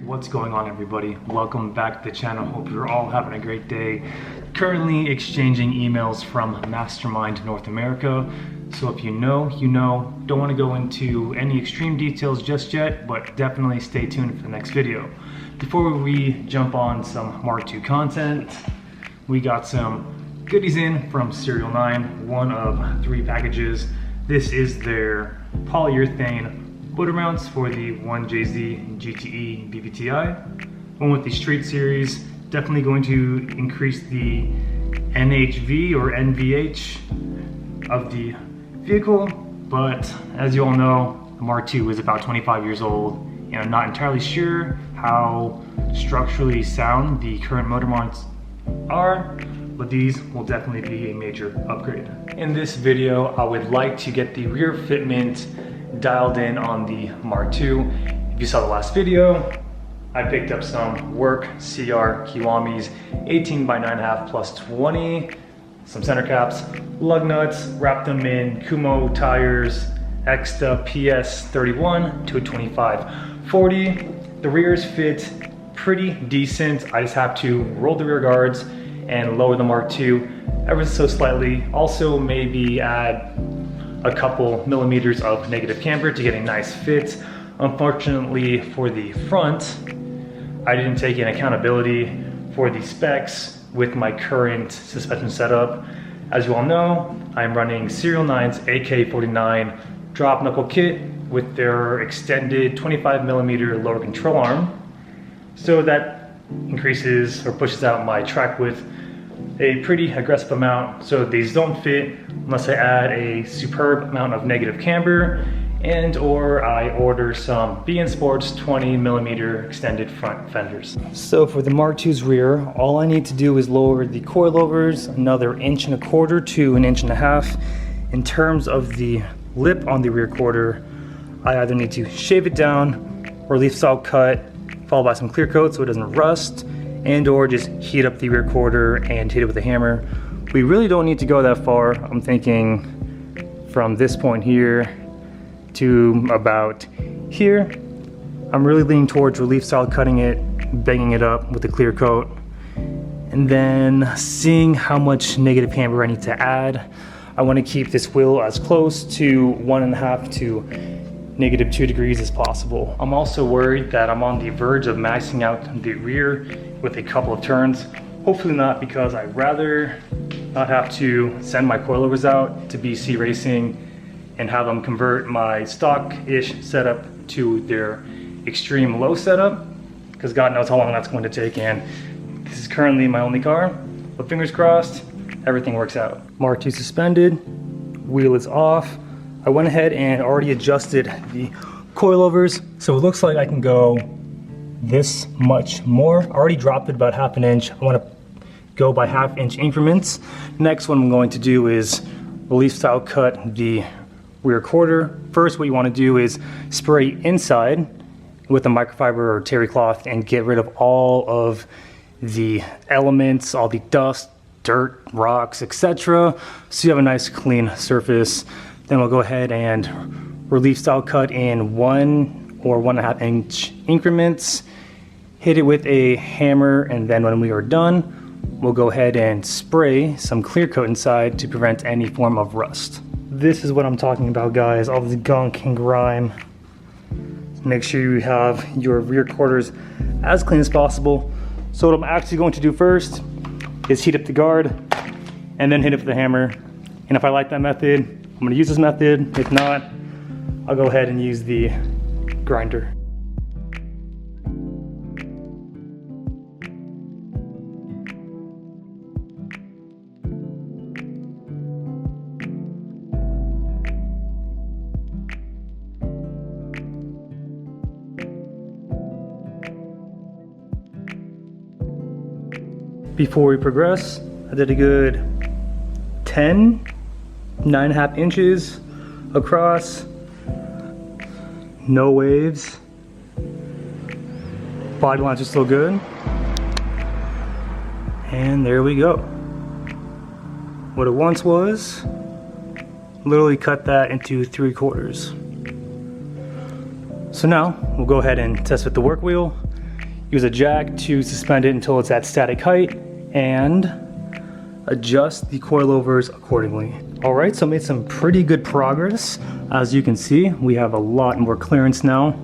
What's going on, everybody? Welcome back to the channel. Hope you're all having a great day. Currently exchanging emails from Mastermind North America. So if you know, you know. Don't want to go into any extreme details just yet, but definitely stay tuned for the next video. Before we jump on some Mark II content, we got some goodies in from Serial 9, one of 3 packages. This is their polyurethane motor mounts for the 1JZ GTE BBTI. One with the Street Series, definitely going to increase the NHV or NVH of the vehicle, but as you all know, the Mark II is about 25 years old, and I'm not entirely sure how structurally sound the current motor mounts are, but these will definitely be a major upgrade. In this video, I would like to get the rear fitment dialed in on the Mark II. If you saw the last video, I picked up some work CR Kiwamis 18 by 9.5 plus 20, some center caps, lug nuts, wrapped them in Kumo tires, Exta PS31 to a 25/40. The rears fit pretty decent. I just have to roll the rear guards and lower the Mark II ever so slightly. Also maybe add a couple millimeters of negative camber to get a nice fit. Unfortunately for the front, I didn't take in accountability for the specs with my current suspension setup. As you all know, I'm running Serial 9's AK49 drop knuckle kit with their extended 25mm lower control arm. So that increases or pushes out my track width a pretty aggressive amount, so these don't fit unless I add a superb amount of negative camber and or I order some BN Sports 20mm extended front fenders. So for the Mark II's rear, all I need to do is lower the coilovers another 1.25 to 1.5 inches. In terms of the lip on the rear quarter, I either need to shave it down or leaf style cut, followed by some clear coat so it doesn't rust, and or just heat up the rear quarter and hit it with a hammer. We really don't need to go that far. I'm thinking from this point here to about here. I'm really leaning towards relief style cutting it, banging it up with a clear coat, and then seeing how much negative camber I need to add. I want to keep this wheel as close to 1.5 to -2 degrees as possible. I'm also worried that I'm on the verge of maxing out the rear with a couple of turns. Hopefully not, because I'd rather not have to send my coilovers out to BC Racing and have them convert my stock-ish setup to their extreme low setup, because God knows how long that's going to take, and this is currently my only car, but fingers crossed, everything works out. Mark II suspended, wheel is off. I went ahead and already adjusted the coilovers, so it looks like I can go this much more. I already dropped it about 1/2 inch. I want to go by 1/2 inch increments. Next, what I'm going to do is relief style cut the rear quarter. First, what you want to do is spray inside with a microfiber or terry cloth and get rid of all of the elements, all the dust, dirt, rocks, etc. So you have a nice clean surface. Then we'll go ahead and relief style cut in 1 or 1.5 inch increments, hit it with a hammer, and then when we are done, we'll go ahead and spray some clear coat inside to prevent any form of rust. This is what I'm talking about, guys, all this gunk and grime. Make sure you have your rear quarters as clean as possible. So what I'm actually going to do first is heat up the guard and then hit it with the hammer. And if I like that method, I'm gonna use this method. If not, I'll go ahead and use the grinder. Before we progress, I did a good 9.5 inches across, no waves. Body lines are still good. And there we go. What it once was, literally cut that into 3/4. So now we'll go ahead and test with the work wheel. use a jack to suspend it until it's at static height and adjust the coilovers accordingly. All right, so I made some pretty good progress. As you can see, we have a lot more clearance now.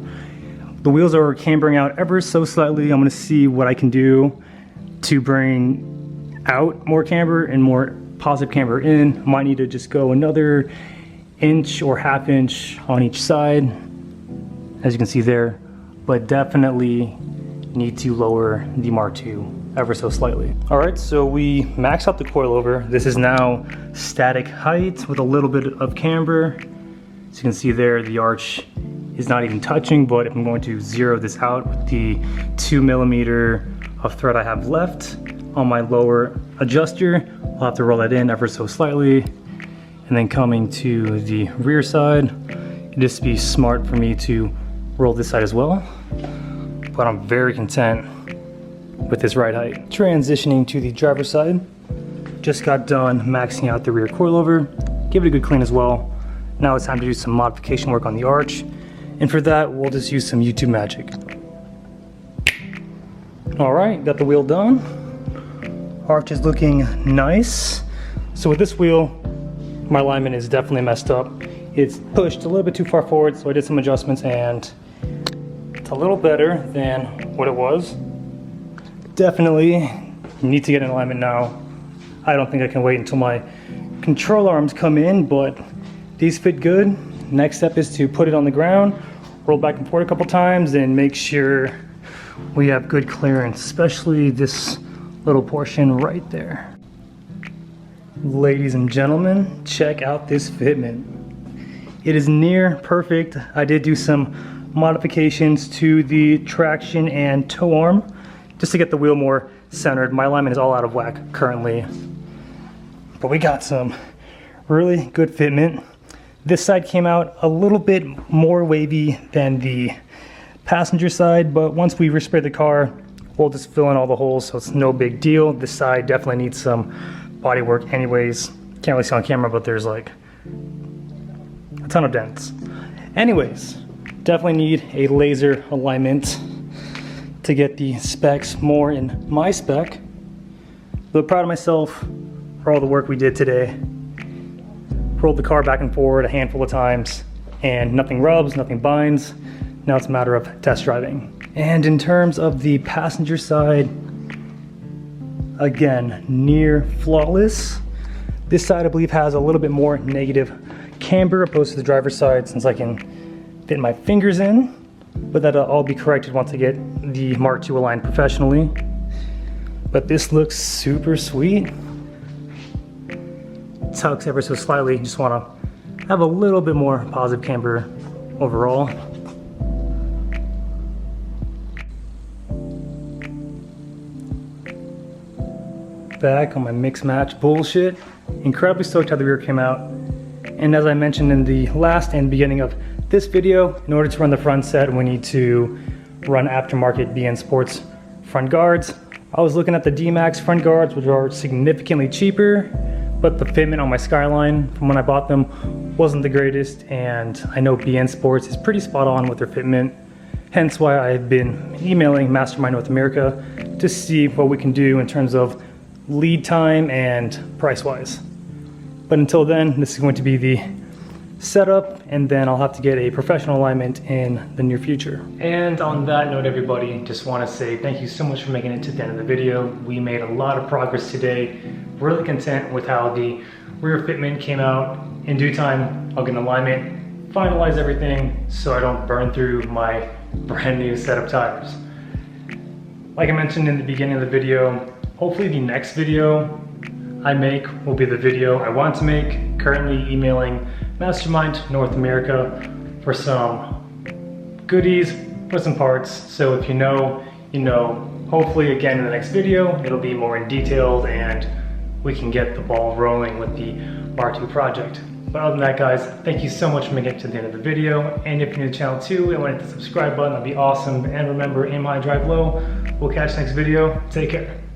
The wheels are cambering out ever so slightly. I'm gonna see what I can do to bring out more camber and more positive camber in. Might need to just go another inch or half inch on each side, as you can see there, but definitely need to lower the Mark II ever so slightly. All right, so we maxed out the coilover. This is now static height with a little bit of camber. As you can see there, the arch is not even touching, but if I'm going to zero this out with the 2mm of thread I have left on my lower adjuster, I'll have to roll that in ever so slightly. And then coming to the rear side, it'd just be smart for me to roll this side as well. But I'm very content with this ride height. Transitioning to the driver's side, just got done maxing out the rear coilover. Give it a good clean as well. Now it's time to do some modification work on the arch. And for that, we'll just use some YouTube magic. All right, got the wheel done. Arch is looking nice. So with this wheel, my alignment is definitely messed up. It's pushed a little bit too far forward, so I did some adjustments and it's a little better than what it was. Definitely need to get an alignment now. I don't think I can wait until my control arms come in, but these fit good. Next step is to put it on the ground, roll back and forth a couple times, and make sure we have good clearance, especially this little portion right there. Ladies and gentlemen, check out this fitment. It is near perfect. I did do some modifications to the traction and toe arm just to get the wheel more centered. My alignment is all out of whack currently, but we got some really good fitment. This side came out a little bit more wavy than the passenger side, but once we resprayed the car, we'll just fill in all the holes, so it's no big deal. This side definitely needs some body work anyways. Can't really see on camera, but there's like a ton of dents. Anyways, definitely need a laser alignment to get the specs more in my spec. But proud of myself for all the work we did today. Rolled the car back and forward a handful of times and nothing rubs, nothing binds. Now it's a matter of test driving. And in terms of the passenger side, again, near flawless. This side I believe has a little bit more negative camber opposed to the driver's side, since I can fit my fingers in, but that'll all be corrected once I get the Mark II aligned professionally. But this looks super sweet. Tucks ever so slightly, just want to have a little bit more positive camber overall. Back on my mix match bullshit. Incredibly stoked how the rear came out. And as I mentioned in the last and beginning of this video, in order to run the front set, we need to run aftermarket BN Sports front guards. I was looking at the D-Max front guards, which are significantly cheaper, but the fitment on my Skyline from when I bought them wasn't the greatest, and I know BN Sports is pretty spot on with their fitment, hence why I've been emailing Mastermind North America to see what we can do in terms of lead time and price-wise. But until then, this is going to be the setup, and then I'll have to get a professional alignment in the near future. And on that note, everybody, just want to say thank you so much for making it to the end of the video. We made a lot of progress today. Really content with how the rear fitment came out. In due time, I'll get an alignment, finalize everything so I don't burn through my brand new set of tires. Like I mentioned in the beginning of the video, hopefully the next video I make will be the video I want to make. Currently emailing Mastermind North America for some goodies, for some parts. So if you know, you know. Hopefully again in the next video, it'll be more in detail and we can get the ball rolling with the Mark II project. But other than that, guys, thank you so much for making it to the end of the video. And if you're new to the channel too and want to hit the subscribe button, that'd be awesome. And remember, aim high, drive low. We'll catch you next video. Take care.